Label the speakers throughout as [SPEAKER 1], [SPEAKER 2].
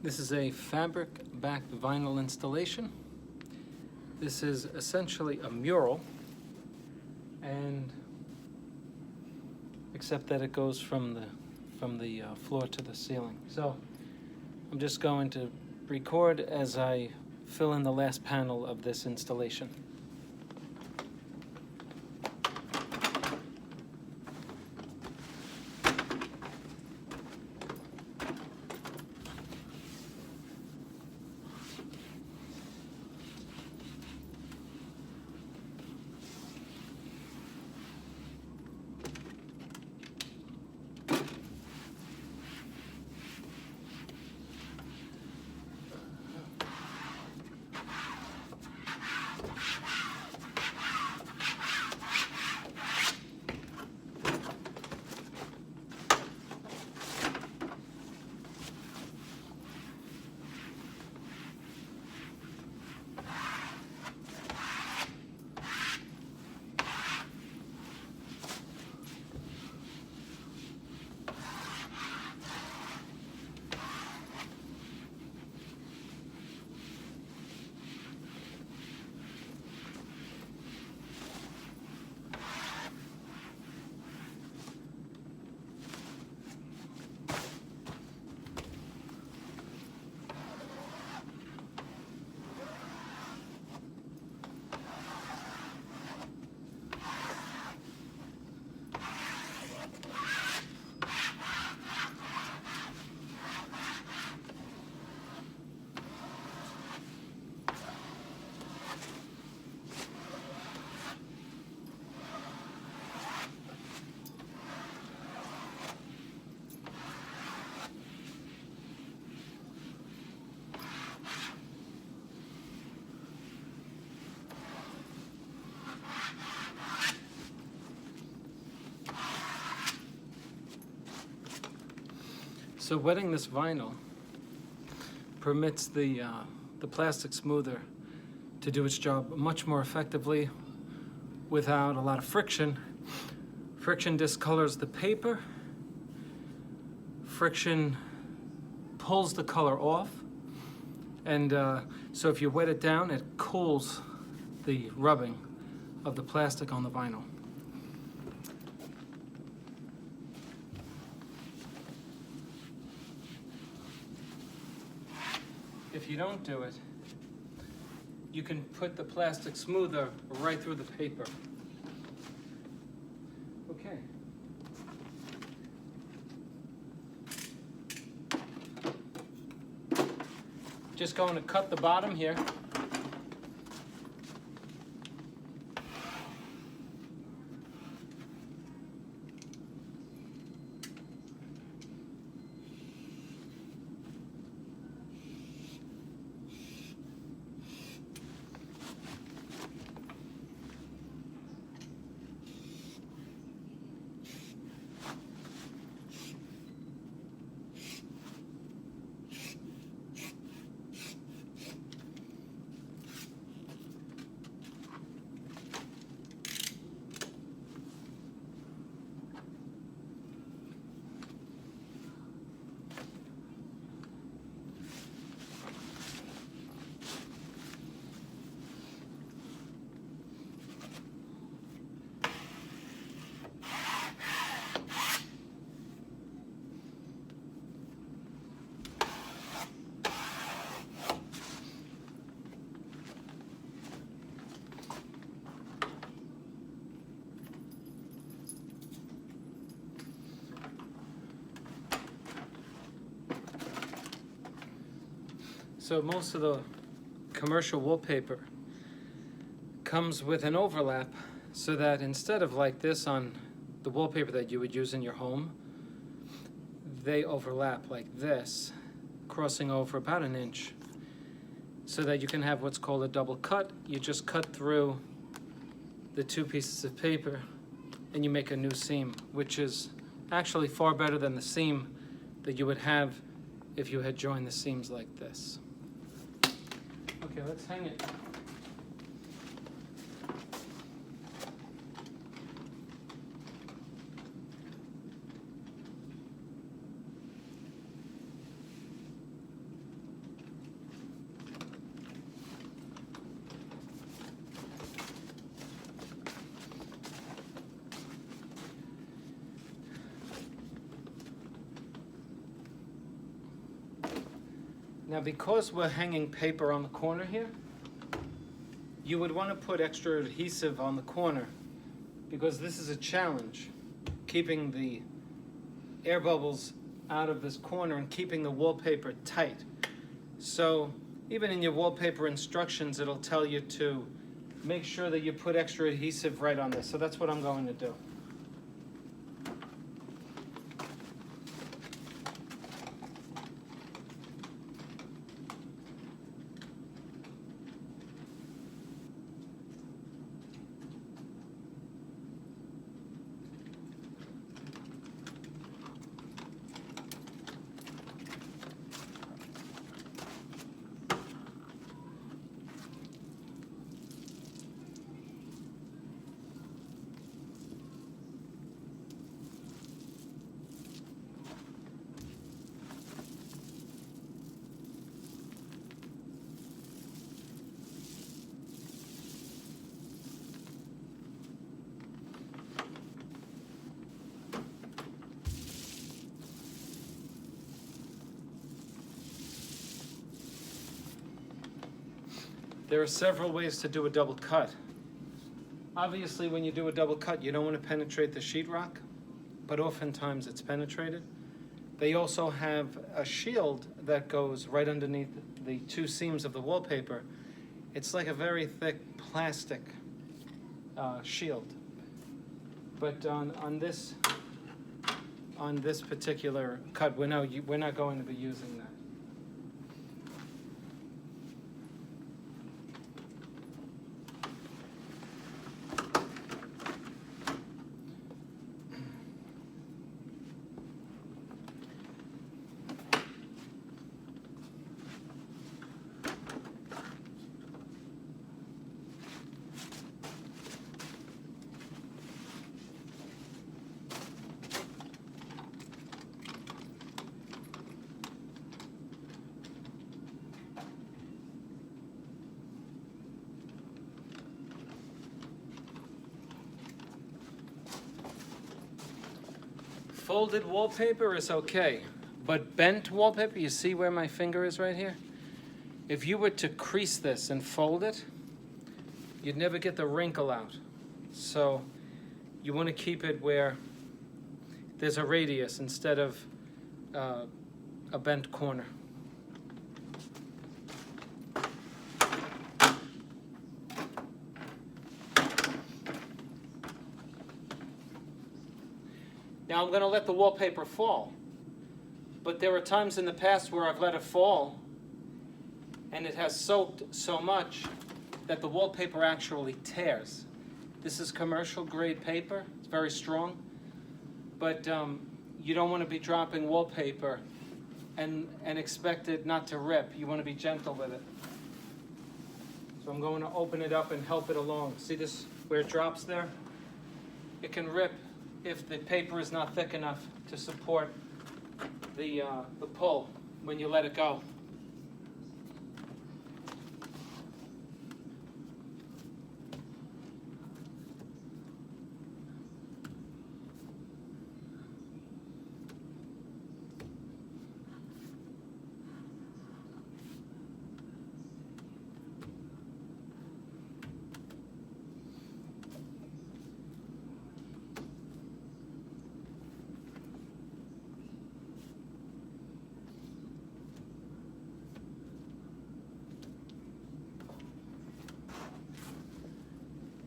[SPEAKER 1] This is a fabric-backed vinyl installation. This is essentially a mural, and except that it goes from the floor to the ceiling. So I'm just going to record as I fill in the last panel of this installation. So wetting this vinyl permits the plastic smoother to do its job much more effectively without a lot of friction. Friction discolors the paper. Friction pulls the color off. And so if you wet it down, it cools the rubbing of the plastic on the vinyl. If you don't do it, you can put the plastic smoother right through the paper. Okay. Just going to cut the bottom here. So most of the commercial wallpaper comes with an overlap so that instead of like this on the wallpaper that you would use in your home, they overlap like this, crossing over about an inch, so that you can have what's called a double cut. You just cut through the two pieces of paper and you make a new seam, which is actually far better than the seam that you would have if you had joined the seams like this. Okay, let's hang it. Now, because we're hanging paper on the corner here, you would want to put extra adhesive on the corner because this is a challenge, keeping the air bubbles out of this corner and keeping the wallpaper tight. So even in your wallpaper instructions, it'll tell you to make sure that you put extra adhesive right on this. So that's what I'm going to do. There are several ways to do a double cut. Obviously, when you do a double cut, you don't want to penetrate the sheetrock, but oftentimes it's penetrated. They also have a shield that goes right underneath the two seams of the wallpaper. It's like a very thick plastic shield. But on this particular cut, we're not going to be using that. Folded wallpaper is okay, but bent wallpaper, you see where my finger is right here? If you were to crease this and fold it, you'd never get the wrinkle out. So you want to keep it where there's a radius instead of a bent corner. Now I'm going to let the wallpaper fall, but there are times in the past where I've let it fall and it has soaked so much that the wallpaper actually tears. This is commercial grade paper, it's very strong, but you don't want to be dropping wallpaper and expect it not to rip. You want to be gentle with it. So I'm going to open it up and help it along. See this, where it drops there? It can rip if the paper is not thick enough to support the pull when you let it go.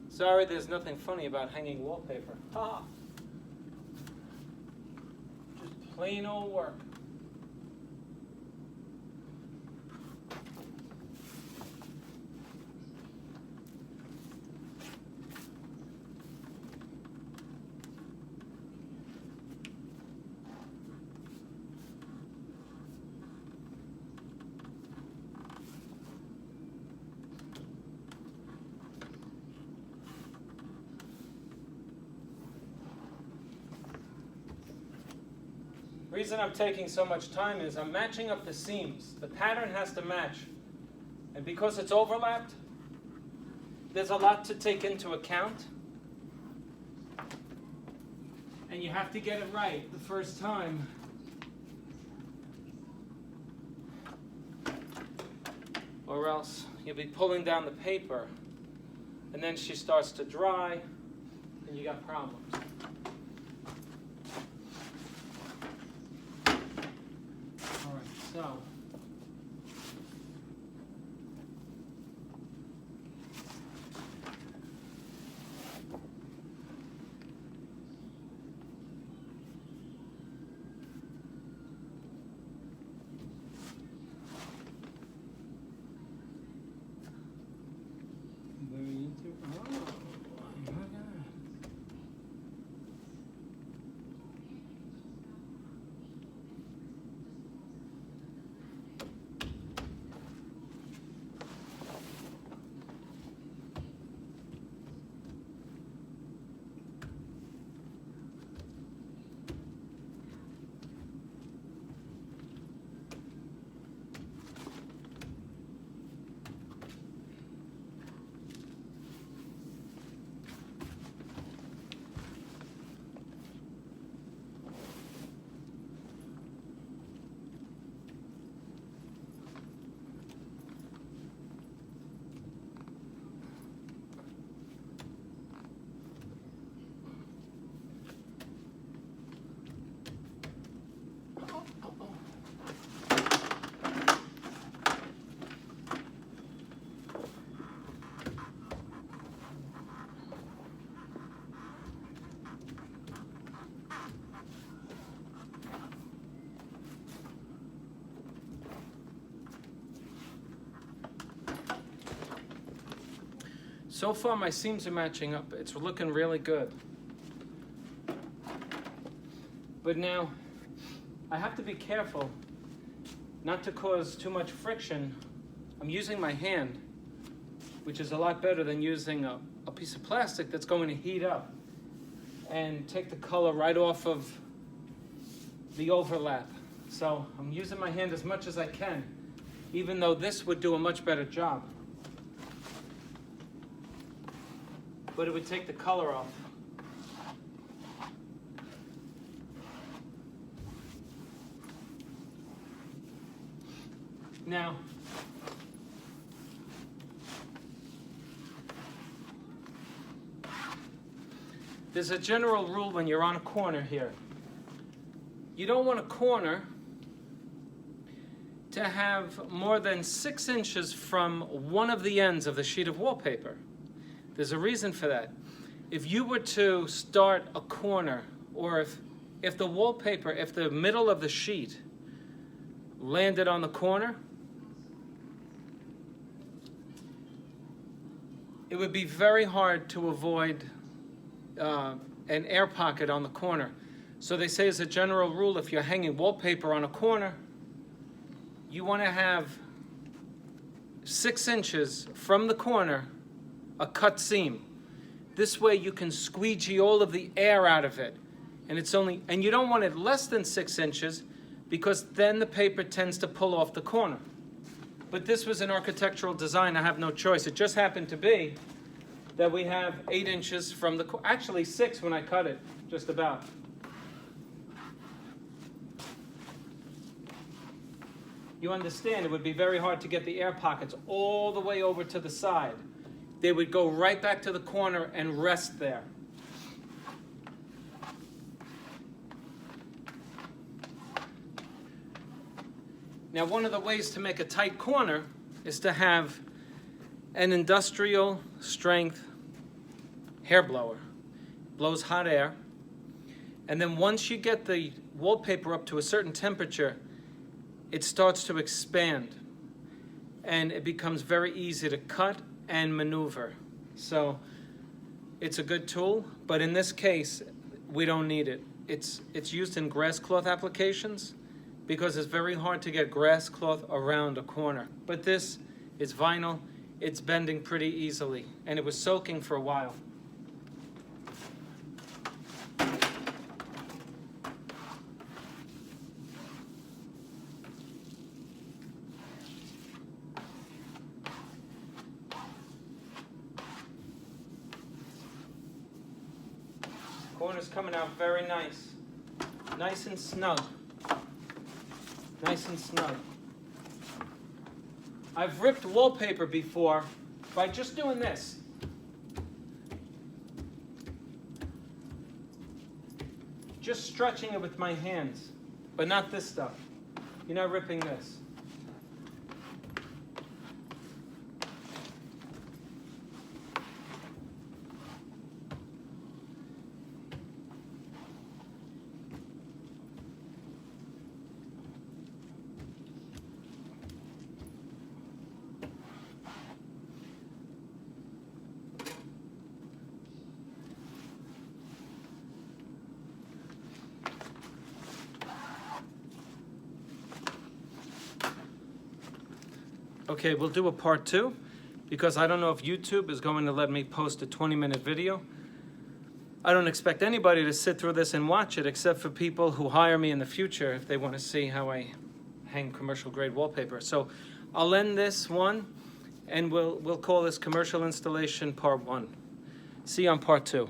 [SPEAKER 1] Sorry, there's nothing funny about hanging wallpaper. Ha! Just plain old work. The reason I'm taking so much time is I'm matching up the seams. The pattern has to match. And because it's overlapped, there's a lot to take into account. And you have to get it right the first time. or else you'll be pulling down the paper and then she starts to dry and you got problems. All right, so so far my seams are matching up. It's looking really good. But now I have to be careful not to cause too much friction. I'm using my hand, which is a lot better than using a piece of plastic that's going to heat up and take the color right off of the overlap. So I'm using my hand as much as I can, even though this would do a much better job. But it would take the color off. Now, there's a general rule when you're on a corner here. You don't want a corner to have more than 6 inches from one of the ends of the sheet of wallpaper. There's a reason for that. If you were to start a corner, or if the wallpaper, if the middle of the sheet landed on the corner, it would be very hard to avoid an air pocket on the corner. So they say as a general rule, if you're hanging wallpaper on a corner, you want to have 6 inches from the corner a cut seam. This way you can squeegee all of the air out of it. And you don't want it less than 6 inches because then the paper tends to pull off the corner. But this was an architectural design, I have no choice. It just happened to be that we have 8 inches from the, actually 6 when I cut it, just about. You understand it would be very hard to get the air pockets all the way over to the side. They would go right back to the corner and rest there. Now, one of the ways to make a tight corner is to have an industrial strength hair blower. Blows hot air. And then once you get the wallpaper up to a certain temperature, it starts to expand. And it becomes very easy to cut and maneuver. So it's a good tool, but in this case, we don't need it. It's used in grass cloth applications because it's very hard to get grass cloth around a corner. But this is vinyl, it's bending pretty easily, and it was soaking for a while. Corner's coming out very nice. Nice and snug. Nice and snug. I've ripped wallpaper before by just doing this. Just stretching it with my hands, but not this stuff. You're not ripping this. Okay, we'll do a part 2 because I don't know if YouTube is going to let me post a 20-minute video. I don't expect anybody to sit through this and watch it except for people who hire me in the future if they want to see how I hang commercial grade wallpaper. So I'll end this one and we'll call this commercial installation part 1. See you on part 2.